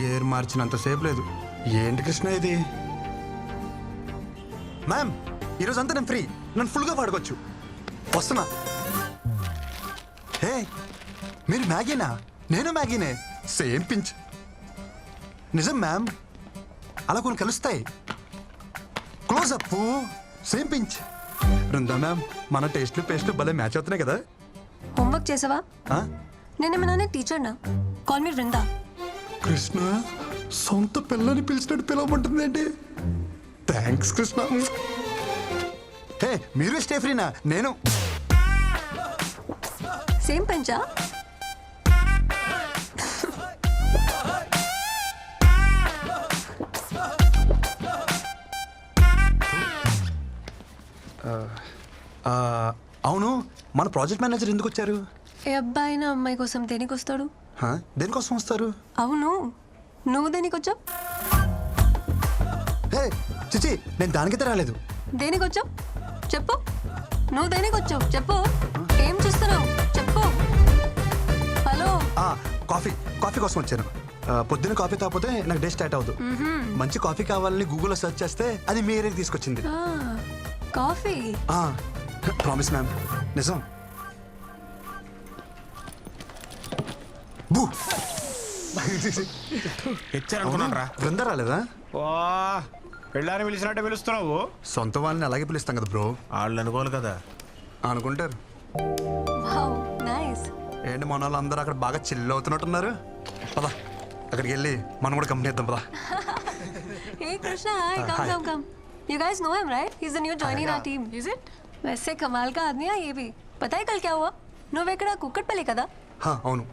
Gear మార్చినంతసేపు లేదు. ఏంటి కృష్ణ ఇది? మ్యామ్, ఈరోజు అంతా నేను ఫ్రీ. నన్ను ఫుల్గా పాడుకోవచ్చు. వస్తున్నా. హే, మీరు మ్యాగీనా? నేను మ్యాగీనే. Same pinch. నిజం మ్యామ్, అలా కొన్ని కలుస్తాయి. Closeup, same pinch. Brinda ma'am, మన టేస్ట్లు పేస్ట్లు భలే మ్యాచ్ అవుతున్నాయి కదా. హోంవర్క్ చేసావా? ఆ? నేనేమన్నా టీచర్నా? Call me Vrinda. కృష్ణ సొంత పిల్లని పిలిచినట్టు పిలవమంటుంది ఏంటి? థ్యాంక్స్ కృష్ణ. హే, మీరు స్టే ఫ్రీనా? నేను సేమ్ పంచా? అవును, మన ప్రాజెక్ట్ మేనేజర్ ఎందుకు వచ్చారు? ఏ అబ్బాయి నా అమ్మాయి కోసం దేనికి వస్తాడు? దేనికోసం వస్తారు? అవును, నువ్వు దేనికి వచ్చావు? హే చిచి, నేను దానికైతే రాలేదు. దేనికి వచ్చావు చెప్పు. నువ్వు దేనికి వచ్చావు చెప్పు. ఏం చూస్తున్నావు చెప్పు. హలో. కాఫీ కాఫీ కోసం వచ్చాను. పొద్దున్న కాఫీ తాగిపోతే నాకు డే స్టార్ట్ అవ్వదు. మంచి కాఫీ కావాలని గూగుల్లో సెర్చ్ చేస్తే అది మీ ఏరియాకి తీసుకొచ్చింది. కాఫీ? ప్రామిస్ మ్యామ్, నిజం. బూ బృందా రాలేదా? పెళ్ళాన్ని పిలిచినట్టే పిలుస్తున్నావు. సొంత వాళ్ళని అలాగే పిలుస్తాం కదా బ్రో. వాళ్ళు అనుకోవాలి కదా. అనుకుంటారు. Wow, nice. ఏంటి మన వాళ్ళు అందరూ అక్కడ బాగా చిల్ అవుతున్నట్టున్నారు. పదా అక్కడికి వెళ్ళి మనం కూడా కంపెనీ ఇద్దాం. పదా. Hey Krishna, hi. Come. You guys know him, right? He's the new joinee in our team. Is it? वैसे कमाल का आदमी है ये भी. पता है कल क्या हुआ? నువ్వెక్కడ కుక్కట్పల్లి కదా? అవును.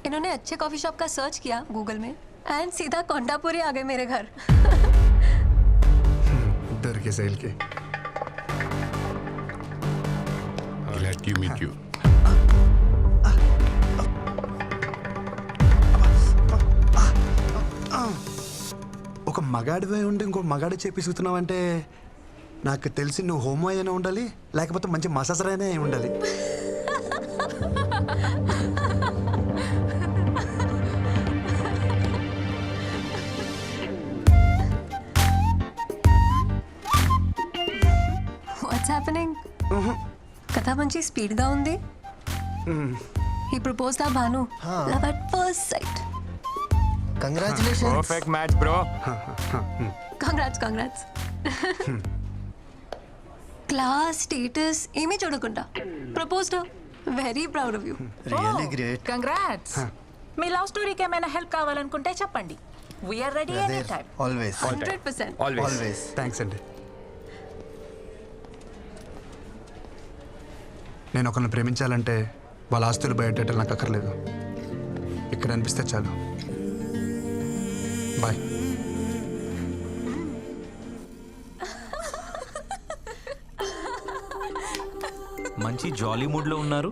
इन्होंने अच्छे कॉफी शॉप का सर्च किया गूगल में एंड सीधा कोंडापुरी आ गए मेरे घर. दरके सेल के. Glad to meet you. ఒక మగాడివే ఉండి ఇంకో మగాడి చేపిస్తున్నావంటే నాకు తెలిసి నువ్వు హోమో అయినా ఉండాలి, లేకపోతే మంచి మసాజర్ అయినా ఉండాలి. What's happening? కథ మంచి స్పీడ్ గా ఉంది. ఈ ప్రపోజ్ దా Bhanu. Love at first sight. Congratulations. Perfect match bro. Congrats. Class status ఏమీ చూడకుండా proposed. Very proud of you. Really great. Congrats. మీ లవ్ స్టోరీకి ఏమైనా హెల్ప్ కావాలనుకుంటే చెప్పండి. We're ready any time. Always 100%. Always. Thanks అండి. నేను ఒకరిని ప్రేమించాలంటే వాళ్ళ ఆస్తులు బయటెట్టాలి నాకు అక్కర్లేదు. ఇక్కడ అనిపిస్తే చాలు. బాయ్. మంచి జాలీ మూడ్లో ఉన్నారు.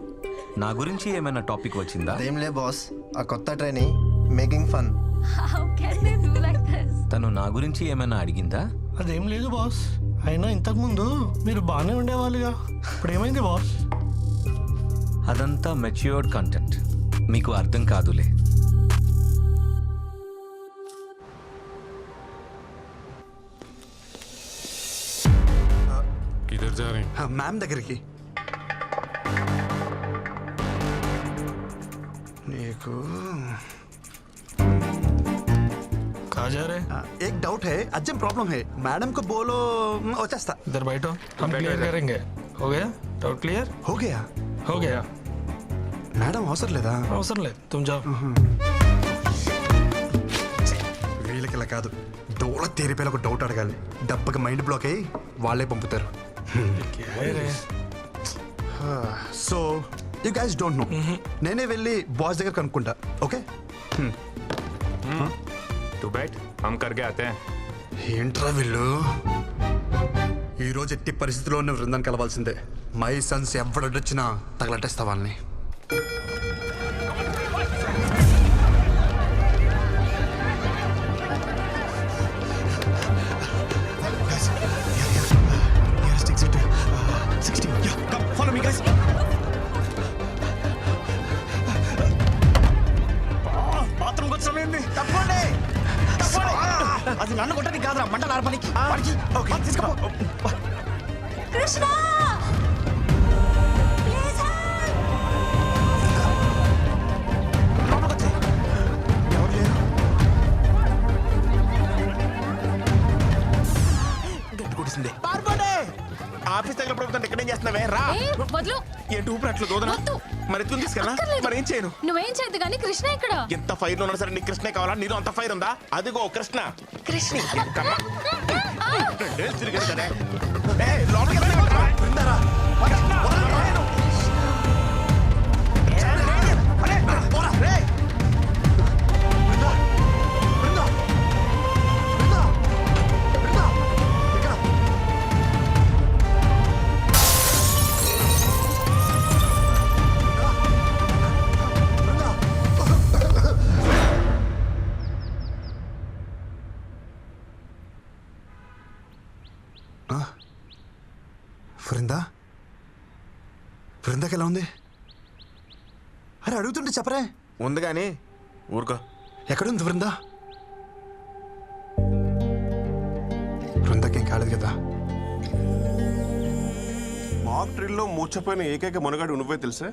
నా గురించి ఏమైనా టాపిక్ వచ్చిందా? అదేంలే బాస్, ఆ కొత్త training making fun. How can they do like this? తను నా గురించి ఏమైనా అడిగిందా? అదేం లేదు బాస్. అయినా ఇంతకుముందు మీరు బాగానే ఉండేవాళ్ళుగా, ఇప్పుడు ఏమైంది బాస్? అదంతా మెచ్యూర్డ్ కంటెంట్, మీకు అర్థం కాదులే. किधर जा रहे हैं? మ్యామ్ దగ్గరికి. నీకు कहाँ जा रहे? एक डाउट है, अर्जेंट प्रॉब्लम है. मैडम को बोलो వచ్చేస్తా. इधर बैठो, हम क्लियर करेंगे. हो गया? Doubt clear? हो गया. हो गया. మేడం అవసరం లేదా? అవసరం లేదు, तुम जाओ. వీళ్ళకి ఇలా కాదు, డోల తీరిపోయిన ఒక డౌట్ అడగాలి. డబ్బకి మైండ్ బ్లాక్ అయ్యి వాళ్ళే పంపుతారు. क्या है रे? So you guys don't know. నేనే వెళ్ళి బాస్ దగ్గర కనుక్కుంటా. ఓకే? तू बैठ, हम करके आते हैं. ఏంట్రా వీళ్ళు? ఈరోజు ఎట్టి పరిస్థితిలో ఉన్న బృందాన్ని కలవాల్సిందే. మై సన్స్ ఎవడొచ్చినా తగలట్టేస్తా వాళ్ళని. బాత్రూమ్కి వచ్చామేంది? తప్పండి అది నన్ను కొట్టని కాదురా మంటలు ఆర్పనికి తీసుకో కృష్ణ ప్లీజ్ ఎవరు లేరు గట్టి కొట్టింది పారిపోండి ఆఫీస్ దగ్గర పడుతుంటే ఇక్కడేం చేస్తున్నావే రా వదులు ఏంటి ఊపిరి అట్లా దూదనా వద్దు. మరి ఎత్తుకుని తీసుకెళ్ళా మరి ఏం చేయను నువ్వేం చేయద్దు కానీ కృష్ణ ఇక్కడ ఎంత ఫైర్ ఉన్నా సరే నీకు కృష్ణే కావాలా నీలో అంత ఫైర్ ఉందా అదిగో కృష్ణ కృష్ణ కమ్మ. రెండేళ్ళు తిరిగాడు కదా. ఏయ్, లోపలికి వెళ్ళండి. బృందారా కృష్ణ, వదలండి. పోరా రేయ్ బృందా బృందా బృందా బృందా ఇక్కడ బృందా బృందా బృందాకి ఎలా ఉంది అరే అడుగుతుంటే చెప్పరే ఉంది కానీ ఊరుకో ఎక్కడుంది బృందా బృందాకేం కాలేదు కదా మాక్ డ్రిల్లో మూర్చపోయిన ఏకైక మునగాడు నువ్వే తెలుసా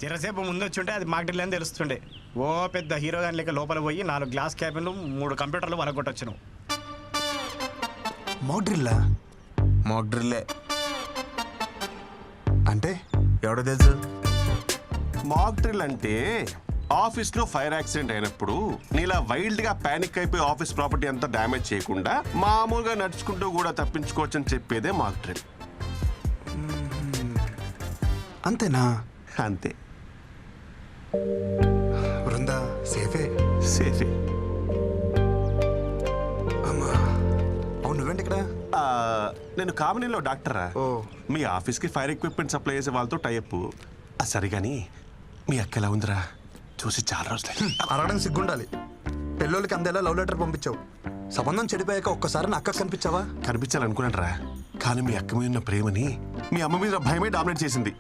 చిరసేపు ముందు వచ్చి ఉంటే అది మాకు అని తెలుస్తుండే ఓ పెద్ద హీరో గాని లేక లోపల పోయి 4 గ్లాస్ క్యాబిన్లు 3 కంప్యూటర్లు వలగొట్టొచ్చు నువ్వు మాక్ డ్రిల్లా మాక్ డ్రిల్లే అంటే ఎవడో తెలుసు మాక్ డ్రిల్ అంటే ఆఫీస్లో ఫైర్ యాక్సిడెంట్ అయినప్పుడు నీలా వైల్డ్గా పానిక్ అయిపోయి ఆఫీస్ ప్రాపర్టీ అంతా డ్యామేజ్ చేయకుండా మామూలుగా నడుచుకుంటూ కూడా తప్పించుకోవచ్చని చెప్పేదే మాక్ డ్రిల్ అంతేనా అంతే బృందా సేఫే సేఫే అమ్మా అవును నువ్వేంటి ఇక్కడ ఆ, నేను కామినీలో డాక్టరా ఓ. మీ ఆఫీస్కి ఫైర్ ఎక్విప్మెంట్ సప్లై చేసే వాళ్ళతో టైప్ సరే కానీ మీ అక్క ఎలా ఉందిరా చూసి చాలా రోజులు అరగడం సిగ్గుండాలి పెళ్ళోళ్ళకి అందేలా లవ్ లెటర్ పంపించావు సంబంధం చెడిపోయాక ఒక్కసారి నా అక్క కనిపించావా కనిపించాలనుకున్నాను రా కానీ మీ అక్క మీద ఉన్న ప్రేమని మీ అమ్మ మీద భయమే డామినేట్ చేసింది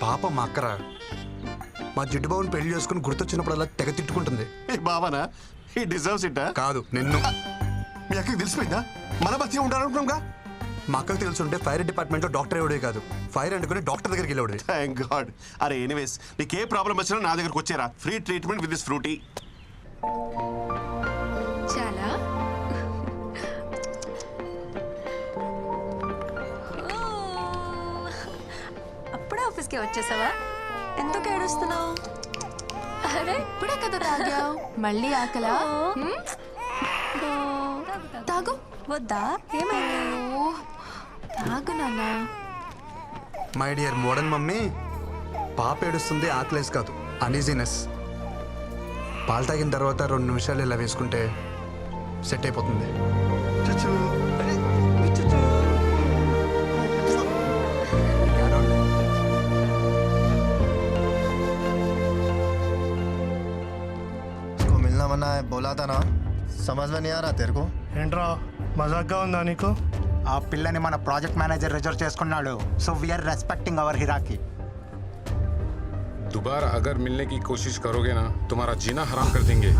పాప మా అక్కరా మా జిడ్డు బాబుని పెళ్లి చేసుకుని గుర్తొచ్చినప్పుడల్లా తెగ తిట్టుకుంటుంది ఏ బాబానా ఈ డిజర్వ్స్ ఇట్టా కాదు నిన్ను మీ అక్కకి తెలిసిపోయిందా మన మధ్య ఉండాలనుకున్నాంగా మా అక్కకు తెలుసుంటే ఫైర్ డిపార్ట్మెంట్లో డాక్టర్ ఎవడే కాదు ఫైర్ అనుకుని డాక్టర్ దగ్గరికి వెళ్ళేవాడే థ్యాంక్ గాడ్ అరే ఎనీవేస్ నీకు ఏ ప్రాబ్లం వచ్చినా నా దగ్గరకు వచ్చేరా free treatment with this Frooti చాలా అప్పుడే ఆఫీస్కి వచ్చేసావా ఎందుకు ఏడుస్తున్నావు అరే ఇప్పుడే కదా తాగావు మళ్ళీ ఆకలా తాగు వద్దా ఏమైంది ఓ, తాగు నాన్న మై డియర్ మోడర్న్ మమ్మీ పాప ఏడుస్తుంది ఆకలేసి కాదు అనీజీనెస్ పాలు తాగిన తర్వాత 2 నిమిషాలు ఇలా వేసుకుంటే సెట్ అయిపోతుంది చుచ్చు. చుచ్చు. इसको मिलना मना है बोला था ना समझ में नहीं आ रहा तेरे को ఏంట్రా మజాక్గా ఉందా నీకు ఆ పిల్లని మన ప్రాజెక్ట్ మేనేజర్ రిజర్వ్ చేసుకున్నాడు సో వీఆర్ రెస్పెక్టింగ్ అవర్ హిరాకి दोबारा अगर मिलने की कोशिश करोगे ना तुम्हारा जीना हराम कर देंगे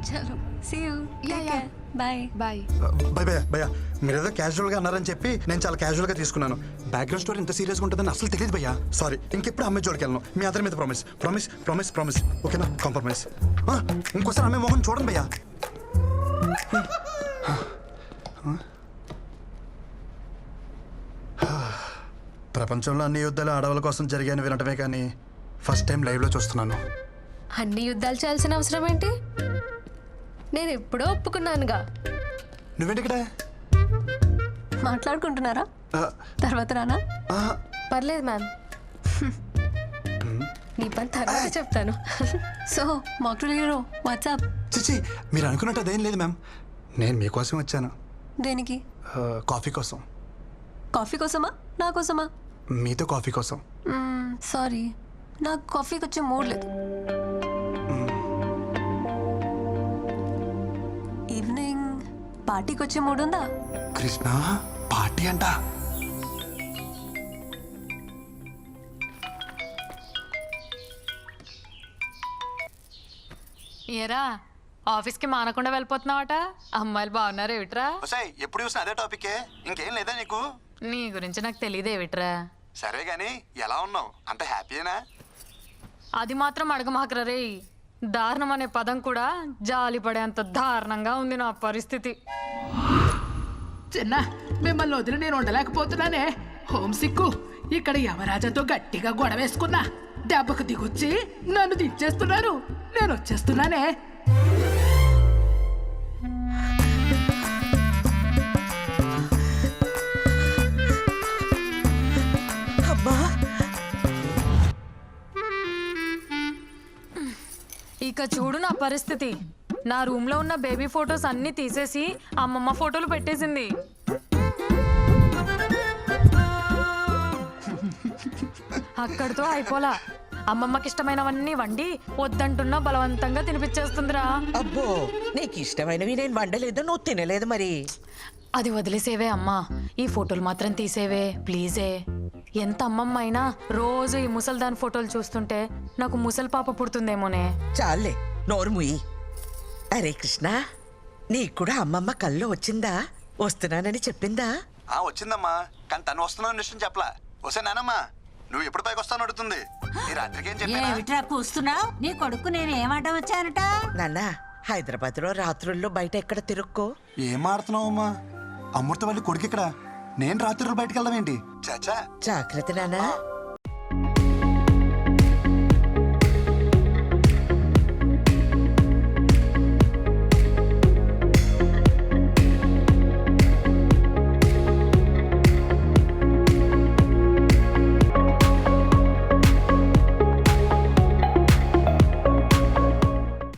చలో see you Yeah, yeah. Bye bye భయ భయ భయ మీరేదో క్యాజువల్గా అన్నారని చెప్పి నేను చాలా క్యాజువల్గా తీసుకున్నాను బ్యాక్గ్రౌండ్ స్టోరీ ఇంత సీరియస్గా ఉంటుందని అసలు తెలియదు భయ్యా సారీ ఇంకెప్పుడు అమ్మాయి జోడికి వెళ్ళను మీ అందరి మీద ప్రామిస్ ప్రామిస్ ప్రామిస్ ప్రామిస్ ఓకేనా కాంప్రమైజ్ ఇంకోసారి అమ్మాయి మొహం చూడండి భయ్యా ప్రపంచంలో అన్ని యుద్ధాలు ఆడవాళ్ళ కోసం జరిగాయని వినటమే కానీ ఫస్ట్ టైం లైవ్లో చూస్తున్నాను అన్ని యుద్ధాలు చేయాల్సిన అవసరం ఏంటి నేను ఎప్పుడో ఒప్పుకున్నానుగా నువ్వేంటి ఇక్కడ మాట్లాడుకుంటున్నారా తర్వాత రానా పర్లేదు మ్యామ్ నీ పని తర్వాత చెప్తాను సో మాక్టల్ హీరో వాట్సాప్ చిచి మీరు అనుకున్నట్టు అదేం లేదు మ్యామ్ నేను మీకోసం వచ్చాను దేనికి కాఫీ కోసం కాఫీ కోసమా నా కోసమా మీతో కాఫీ కోసం సారీ నాకు కాఫీకి వచ్చే మూడ్ లేదు ఈవినింగ్ పార్టీకి వచ్చే మూడ్ ఉందా కృష్ణ పార్టీ అంట ఏరా ఆఫీస్కి మానకుండా వెళ్ళిపోతున్నావట అమ్మాయిలు బాగున్నారు ఏమిట్రా ఎప్పుడు చూసినా అదే టాపికే ఇంకేం లేదా నీకు నీ గురించి నాకు తెలియదు ఏమిట్రా సరే గాని ఎలా ఉన్నావు అంత హ్యాపీయేనా అది మాత్రం అడగమాకరా రే దారుణం అనే పదం కూడా జాలి పడేంత దారుణంగా ఉంది నా పరిస్థితి. చిన్న మిమ్మల్ని వదిలి నేను ఉండలేకపోతున్నానే. హోమ్ సిక్కు ఇక్కడ యమరాజంతో గట్టిగా గొడవేసుకున్నా దెబ్బకు దిగొచ్చి నన్ను దించేస్తున్నారు. నేను వచ్చేస్తున్నానే. ఇక చూడు నా పరిస్థితి. నా రూమ్లో ఉన్న బేబీ ఫొటోస్ అన్నీ తీసేసి అమ్మమ్మ ఫోటోలు పెట్టేసింది. అక్కడితో అయిపోలా. అమ్మమ్మకి ఇష్టమైనవన్నీ వండి వద్దంటున్నా బలవంతంగా తినిపించేస్తుందిరా. అబ్బో నీకు ఇష్టమైనవి నేను వండలేదు, నువ్వు తినలేదు మరి. అది వదిలేసేవే అమ్మా, ఈ ఫోటోలు మాత్రం తీసేవే ప్లీజే. ఎంత అమ్మమ్మ అయినా రోజు ఈ ముసల్దాన్ ఫోటోలు చూస్తుంటే నాకు ముసలి పాప పుడుతుందేమోనే. చాలే నోరు ముయ్యి. అరే కృష్ణ, నీకు కూడా అమ్మమ్మ కల్లో వచ్చిందా? వస్తున్నానని చెప్పిందా? వచ్చిందమ్మా కానీ తను వస్తున్నాను విషయం చెప్పలా. వస్తే నానమ్మా నువ్వు ఎప్పుడు పైకి వస్తాను అడుగుతుంది. ఈ రాత్రికి ఏం చెప్పా కూస్తున్నావు? నీ కొడుకు నేను ఏమాట వచ్చానట. నాన్న హైదరాబాద్ లో రాత్రుల్లో బయట ఎక్కడ తిరుక్కో. ఏం ఆడుతున్నావు అమ్మా? అమృతవల్లి కొడుకు ఇక్కడ, నేను రాత్రి బయటకు వెళ్దాం ఏంటి? చాచా జాగ్రత్త నాన్న.